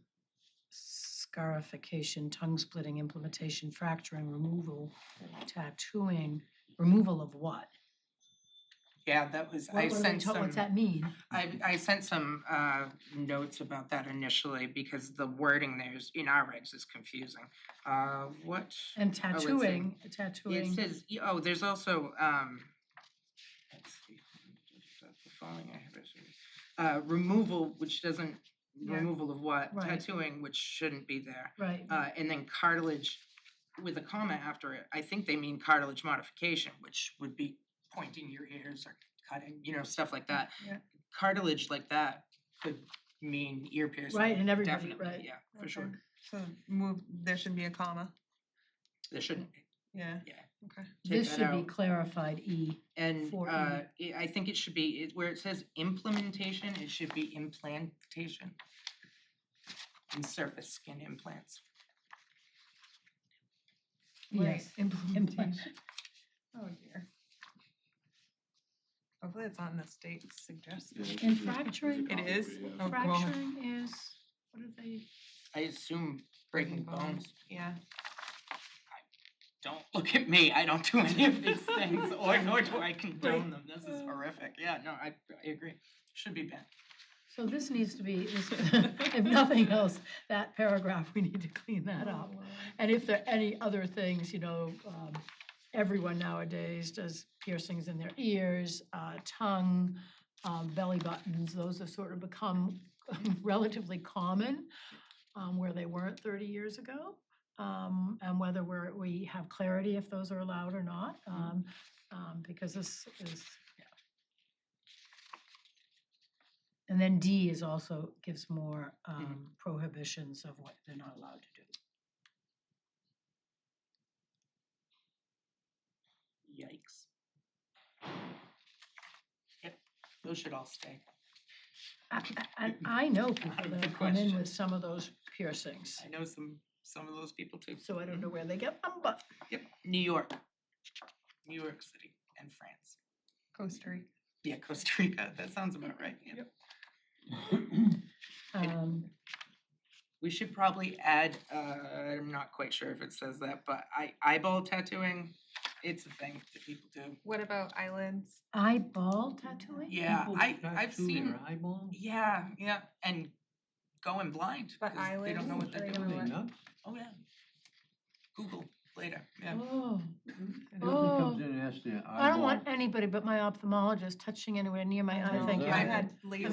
scarification, tongue splitting, implementation, fracturing, removal, tattooing, removal of what? Yeah, that was, I What do they sent tell- some. What's that mean? I sent some notes about that initially because the wording there's in our regs is confusing. What? And it's tattooing, It tattooing, says, oh, there's also, let's see. The following I have is, removal, which doesn't, Yeah. removal of what? Right. Tattooing, which shouldn't be there. right, And then cartilage with a comma after it, I think they mean cartilage modification, which would be pointing your ears or cutting, you know, stuff like that. Yeah. Cartilage like that could mean ear piercing. Right, and everybody, Definitely, right. yeah, for Okay. sure. So there should be a comma, There shouldn't be, yeah. Yeah. Okay. take This that should be out. clarified, E. And for I think it should be, where it says implementation, it should be implantation. And surface skin implants. Yes, Implementation. Oh dear. Hopefully it's on the state suggested. And fracturing? It is? Oh, God. Fracturing is, what are they? I assume breaking bones. Yeah. Don't look at me, I don't do any of these things, or nor do I condone them, this is horrific, yeah, no, I agree, should be banned. So this needs to be, if nothing else, that paragraph, we need to clean that up. And if there are any other things, you know, everyone nowadays does piercings in their ears, tongue, belly buttons, those have sort of become relatively common, where they weren't 30 years ago. And whether we have clarity if those are allowed or not, because this is, yeah. And then D is also, gives more prohibitions of what they're not allowed to do. Yikes. Yep, those should all stay. I know people The that have come in question. with some of those piercings, I know some of those people too. so I don't know where they get them, but Yep, New York City and France. Costa Rica. Yeah, Costa Rica, that sounds about right, yep. We should probably add, I'm not quite sure if it says that, but eyeball tattooing, it's a thing that people do. What about eyelids? eyeball tattooing? Yeah, People I've tattoo seen, their eyeball? yeah, and going blind, But 'cause they don't know what eyelids, they're are they doing. gonna Are they let- nuts? Oh, yeah. Google later, yeah. Oh, Somebody comes in and asks their eyeball. I don't want anybody but my ophthalmologist touching anywhere near my eye, No, thank you. that- I had I mean, LASIK.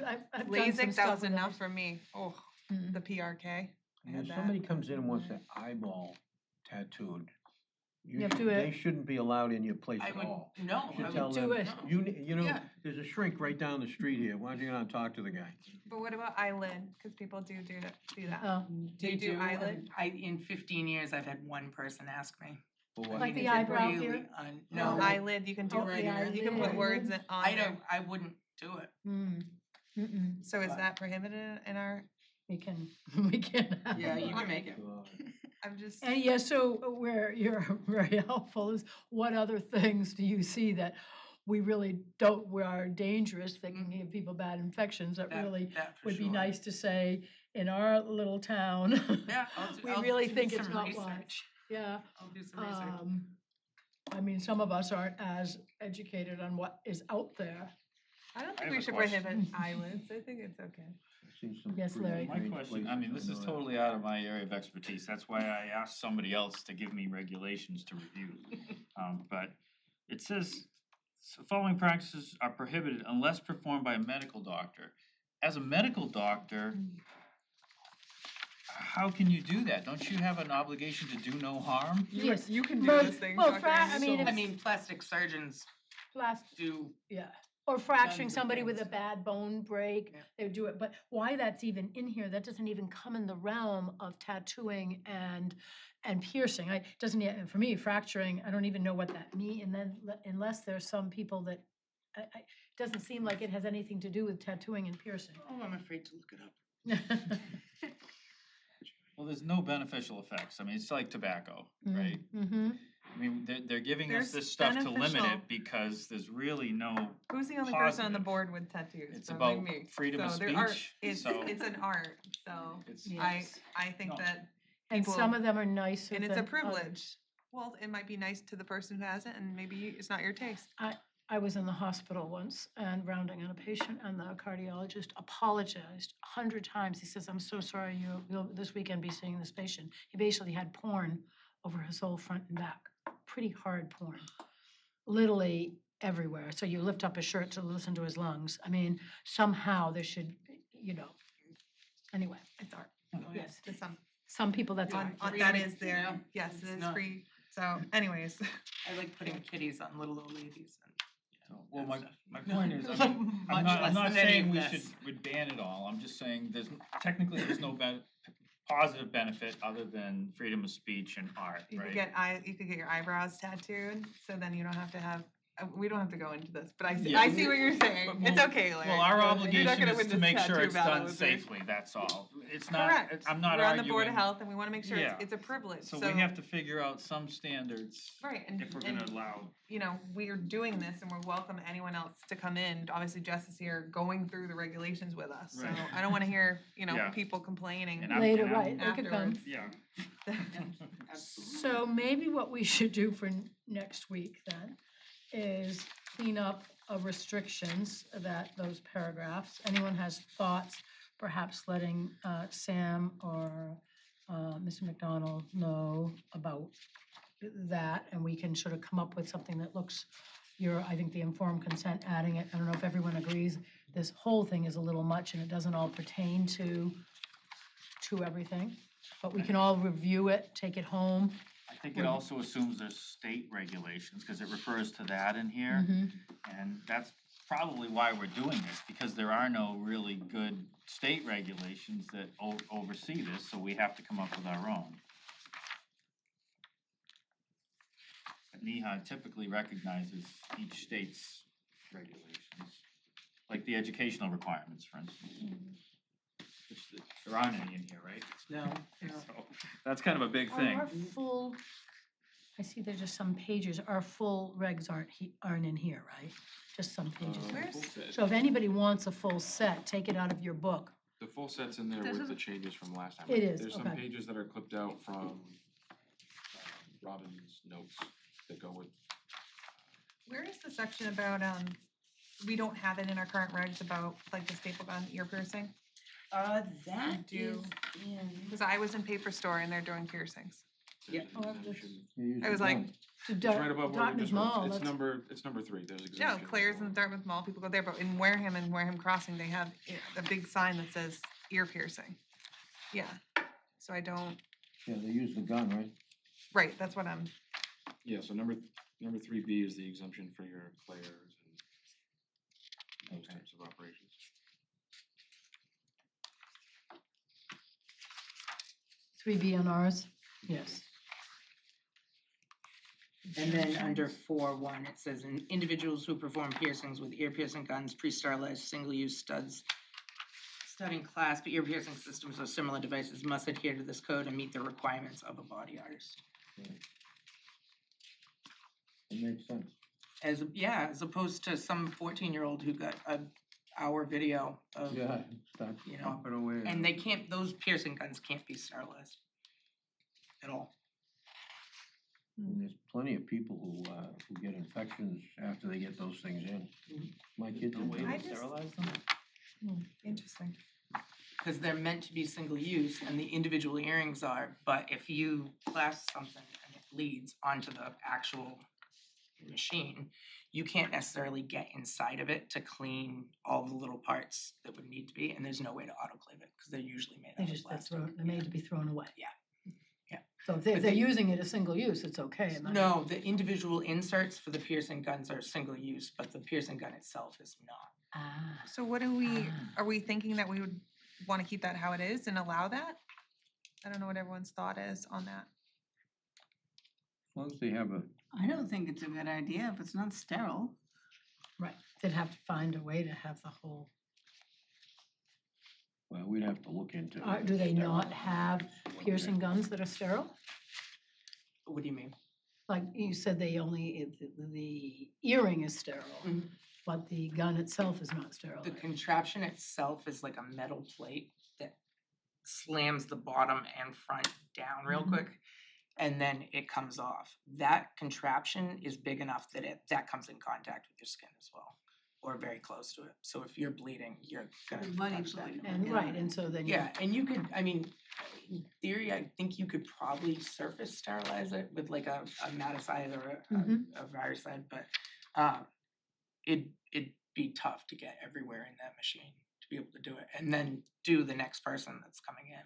I've done some LASIK, that stuff was with enough for me. Oh, Mm. the PRK. I And had if that. somebody comes in and wants their eyeball tattooed, You have to, They shouldn't be allowed in your place I at would, all. no, You should I tell would do them, it. you know, Yeah. there's a shrink right down the street here, why don't you go and talk to the guy? But what about eyelid? Cause people do that. Do They you do eyelid? in 15 years, I've had one person ask me. For I what? Like mean, the is it eyebrow really here? No, no, eyelid, you can do, Oh, the you can put eyelid. words on I there. don't, I wouldn't do it. So is that prohibited in our, We can, we can. Yeah, you can make it. I'm just, And yeah, so where you're very helpful is what other things do you see that we really don't, we are dangerous, that can give people bad infections, that really That for would be sure. nice to say, in our little town. Yeah, We I'll really do think it's some not research. wise. Yeah, I'll do some research. I mean, some of us aren't as educated on what is out there. I don't I think have we a should question. prohibit eyelids. I think it's okay. Yes, Larry. My question, I mean, this is totally out of my area of expertise, that's why I asked somebody else to give me regulations to review. But it says, "So following practices are prohibited unless performed by a medical doctor." As a medical doctor, how can you do that? Don't you have an obligation to do no harm? Yes. You can do But- those things, well, Dr. I mean, Anderson. I mean, plastic surgeons Last, do, yeah, or fracturing Tons of somebody with a things. bad bone break, Yeah. they would do it, but why that's even in here, that doesn't even come in the realm of tattooing and piercing. It doesn't yet, for me, fracturing, I don't even know what that mean, and then unless there's some people that, it doesn't seem like it has anything to do with tattooing and piercing. oh, I'm afraid to look it up. Well, there's no beneficial effects, I mean, it's like tobacco, right? Mm-hmm. I mean, they're giving us There's this stuff to limit beneficial- it because there's really no, Who's the only person on the positive. board with tattoos? It's Probably about me. freedom of So there are- speech, It's, so- it's an art, so it's, Yes. I think No. that And people, some of them are nicer and it's a than privilege. others. Well, it might be nice to the person who has it, and maybe it's not your taste. I was in the hospital once and rounding on a patient, and the cardiologist apologized 100 times. He says, "I'm so sorry, you'll this weekend be seeing this patient." He basically had porn over his whole front and back, pretty hard porn, literally everywhere. So you lift up his shirt to listen to his lungs. I mean, somehow there should, anyway, it's art. Oh, yeah. Yes, To some people that's on, art. on, Freedom that of- is their, yeah, yes, it's it is not- free. So anyways, I like putting kitties on little old ladies and. well, that stuff. my point is, Much I'm not less than any saying of we this. would ban it all, I'm just saying technically there's no positive benefit other than freedom of speech and art, you could right? you could get your eyebrows tattooed, so then you don't have to have, we don't have to go into this, but I see, Yeah. I see what you're saying. But It's okay, Larry. Well, our You're not obligation gonna is win to this make sure tattoo it's battle done with me. safely, that's all. It's not, Correct. I'm not We're on the Board of arguing, Health, and we wanna make sure Yeah. it's a privilege, so we have to figure out some standards Right, and, if we're gonna and, allow. you know, we're doing this and we're welcome anyone else to come in. Obviously, Jess is here going through the regulations with us, so Right. I don't wanna hear, Yeah. people complaining And I'm- Later, and I'm- right, they could come. afterwards. Yeah, So maybe what we should do for next week then is clean up of restrictions that, those paragraphs. Anyone has thoughts, perhaps letting Sam or Mr. McDonald know about that, and we can sort of come up with something that looks, I think the informed consent, adding it, I don't know if everyone agrees, this whole thing is a little much and it doesn't all pertain to everything. But we can all review it, take it home. I think it also assumes there's state regulations, cause it refers to that in here. Mhm. And that's probably why we're doing this, because there are no really good state regulations that oversee this, so we have to come up with our own. But NEHA typically recognizes each state's regulations, like the educational requirements, for instance. Which there aren't any in here, right? No, no. So, that's kind of a big thing. Our full, I see there's just some pages, our full regs aren't in here, right? Just some pages. Where's- Full set. So if anybody wants a full set, take it out of your book. The full set's in there This with is- the changes from last time. It is, There's some okay. pages that are clipped out from Robin's notes that go with, Where is the section about, we don't have it in our current regs about like the staple gun ear piercing? That Do- is in. Cause I was in paper store and they're doing piercings. Yeah. Oh, I've just- exemption. I was like, It's right above where we Dartmouth just wrote. Mall, It's that's- it's number 3, there's no, exemption. Claire's and Dartmouth Mall, people go there, but in Wareham and Wareham Crossing, they have a big sign that says ear piercing. Yeah, so I don't, Yeah, they use the gun, right? right, that's what I'm, Yeah, so number 3B is the exemption for your players and those types of operations. Three B on ours, yes. And then under 4.1, it says, individuals who perform piercings with ear piercing guns, pre-sterilized, single-use studs, studding clasp, ear piercing systems or similar devices must adhere to this code and meet the requirements of a body artist. It makes sense. As opposed to some 14-year-old who got an hour video of, Yeah, start you know, popping away. and they can't, those piercing guns can't be sterilized at all. And there's plenty of people who get infections after they get those things in. My kids No are way doing I to just- sterilize them? Interesting. Because they're meant to be single use and the individual earrings are, but if you clasp something and it bleeds onto the actual machine, you can't necessarily get inside of it to clean all the little parts that would need to be, and there's no way to autoclave it, because they're usually made They out of just, they're plastic. thrown, they're made to be thrown away. Yeah. Yeah. So if they're, But they're they- using it as single use, it's okay. am I- No, the individual inserts for the piercing guns are single use, but the piercing gun itself is not. Ah, So what are we thinking that we would wanna keep that how it is and allow that? I don't know what everyone's thought is on that. As long as they have a, I don't think it's a good idea if it's not sterile. right, they'd have to find a way to have the whole, well, we'd have to look into. do they not sterile. have piercing guns that are sterile? What do you mean? Like you said, they only, the earring is sterile, Mhm. but the gun itself is not sterile. The contraption itself is like a metal plate that slams the bottom and front down real Mhm. quick, and then it comes off. That contraption is big enough that that comes in contact with your skin as well, or very close to it. So if you're bleeding, you're gonna Money touch that. bleeding. And, right, and so then you. Yeah, and you could, I mean, in theory, I think you could probably surface sterilize it with like a maticide or Mhm. a viricide, but it'd be tough to get everywhere in that machine to be able to do it, and then do the next person that's coming in.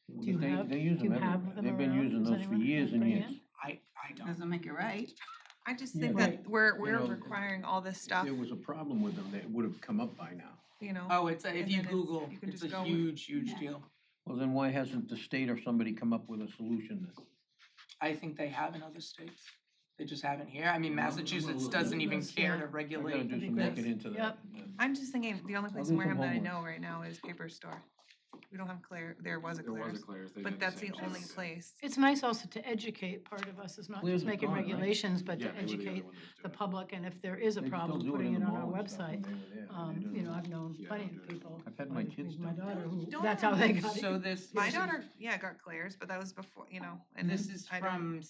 Well, Do you they- have- They use do you them have everywhere. them They've been around? using Does those for anyone years and bring years. in? I don't. Doesn't make it right. I just Yeah, think but- that we're know, requiring all this stuff, If there was a problem with them, it would have come up by now. you know. Oh, it's a, if And you then it's- Google, you can it's just a go with- huge Yeah. deal. Well, then why hasn't the state or somebody come up with a solution then? I think they have in other states. They just haven't here. I mean, Well, Massachusetts well, doesn't even let's- care yeah. to I regulate. gotta do That'd some be looking great. into that. I'm just thinking, the only place do in some Wareham that I homework. know right now is Paper Store. We don't have Claire, there was a There was Claire's, a Claire's, they but did that's the same only thing. place. It's nice also to educate, part of us is not Clear's just is making gone, right? regulations, but Yeah, to they were the other educate one that was the doing it. public, and if there is a They still problem, do putting in it the on our mall and stuff when website. they were there. They did it You in know, the I've known Yeah, plenty I'm of doing it. people. I've had my kids My do it. daughter, who, Don't that's how they got it. So this. My daughter, got Claire's, but that was before, you know, and This then is I don't. from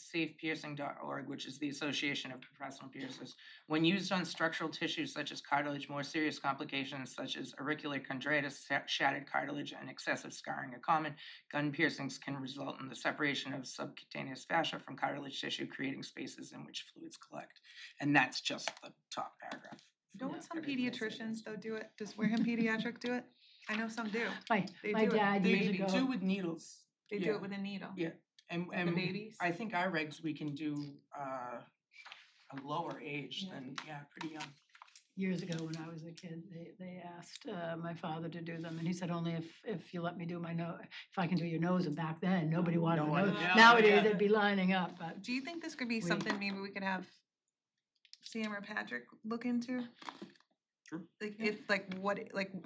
safepiercing.org, which is the Association of Professional Piercers. When used on structural tissues such as cartilage, more serious complications such as auricular chondritis, shattered cartilage, and excessive scarring are common. Gun piercings can result in the separation of subcutaneous fascia from cartilage tissue, creating spaces in which fluids collect. And that's just the top paragraph. Don't some Everything they say pediatricians is- though do it? Does Wareham Pediatric do it? I know some do. They My do it. dad They years ago. do with needles. They do Yeah. it with a needle. Yeah. And Like the babies? I think our regs, we can do a lower age than, pretty young. Years ago when I was a kid, they asked my father to do them, and he said, only if you let me do my nose, if I can do your nose, and back then, nobody wanted No to one- know. yeah, Nowadays, yeah. they'd be lining up, but Do you think this could be We- something maybe we could have Sam or Patrick look into? Sure. Like if, like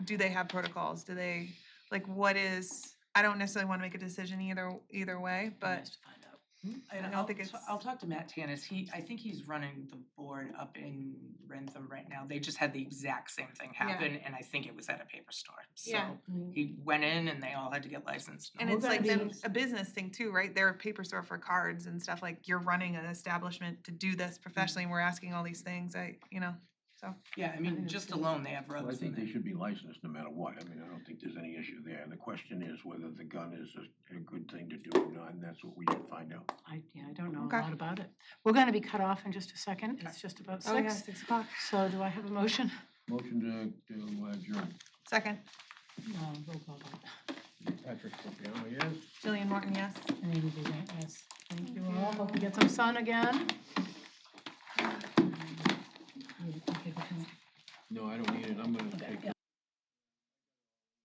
do they have protocols? Do they, like what is, I don't necessarily wanna make a decision either way, but nice to find out. And I don't I'll, think it's- I'll talk to Matt Tanis. I think he's running the board up in Rentham right now. They just had the exact same thing Yeah. happen, and I think it was at a paper store. Yeah. So he went in and they all had to get licensed. and We're it's gonna like be- then a business thing too, right? They're a paper store for cards and stuff, like you're running an establishment to do this professionally, and we're asking all these things, so. Yeah, I I mean, think just it's- alone, they have Well, I rugs in think there. they should be licensed no matter what. I mean, I don't think there's any issue there. The question is whether the gun is a good thing to do or not, and that's what we should find out. I don't know Okay. a lot about it. We're gonna be cut off in just a second, it's just about Oh, yeah, 6. 6:00. So do I have a motion? Motion to adjourn. Second. Roll call vote. Patrick Propiano, yes. Jillian Morton, yes. And Amy Bennett, yes. Thank you all. Hope you get some sun again. You take it from- No, I don't need it, I'm gonna Okay, take yeah.